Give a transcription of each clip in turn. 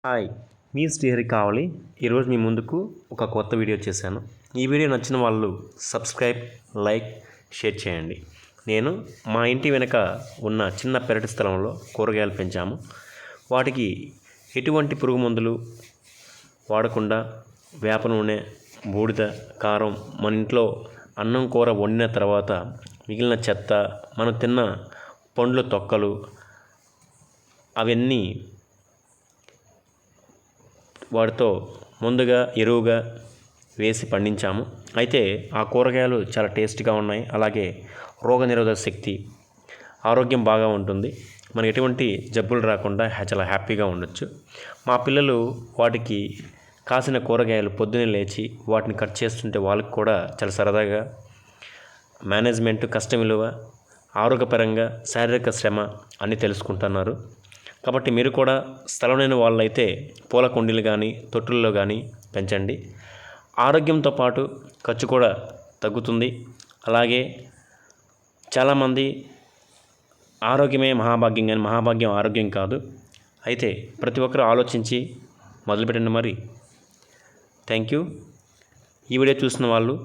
Hi, మీ శ్రీహరి కావాలి. ఈరోజు మీ ముందుకు ఒక కొత్త వీడియో చేశాను. ఈ వీడియో నచ్చిన వాళ్ళు సబ్స్క్రైబ్, లైక్, షేర్ చేయండి. నేను మా ఇంటి వెనుక ఉన్న చిన్న పెరటి స్థలంలో కూరగాయలు పెంచాము. వాటికి ఎటువంటి పురుగు మందులు వాడకుండా వేప నూనె, బూడిద, కారం, మన ఇంట్లో అన్నం కూర వండిన తర్వాత మిగిలిన చెత్త, మనం తిన్న పండ్ల తొక్కలు అవన్నీ వాటితో ముందుగా ఎరువుగా వేసి పండించాము. అయితే ఆ కూరగాయలు చాలా టేస్ట్గా ఉన్నాయి. అలాగే రోగనిరోధక శక్తి, ఆరోగ్యం బాగా ఉంటుంది. మనకి ఎటువంటి జబ్బులు రాకుండా చాలా హ్యాపీగా ఉండొచ్చు. మా పిల్లలు వాటికి కాసిన కూరగాయలు పొద్దున్నే లేచి వాటిని కట్ చేస్తుంటే వాళ్ళకి కూడా చాలా సరదాగా మేనేజ్మెంట్, కష్టం విలువ, ఆరోగ్యపరంగా శారీరక శ్రమ అన్నీ తెలుసుకుంటున్నారు. కాబట్టి మీరు కూడా స్థలం లేని వాళ్ళైతే పూల కుండీలు కానీ తొట్టుల్లో కానీ పెంచండి. ఆరోగ్యంతో పాటు ఖర్చు కూడా తగ్గుతుంది. అలాగే చాలామంది ఆరోగ్యమే మహాభాగ్యం, కానీ మహాభాగ్యం ఆరోగ్యం కాదు. అయితే ప్రతి ఒక్కరూ ఆలోచించి మొదలుపెట్టండి. మరి థ్యాంక్ యూ. ఈ వీడియో చూసిన వాళ్ళు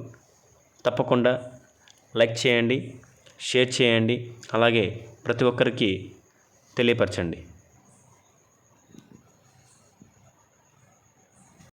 తప్పకుండా లైక్ చేయండి, షేర్ చేయండి, అలాగే ప్రతి ఒక్కరికి తెలియపరచండి.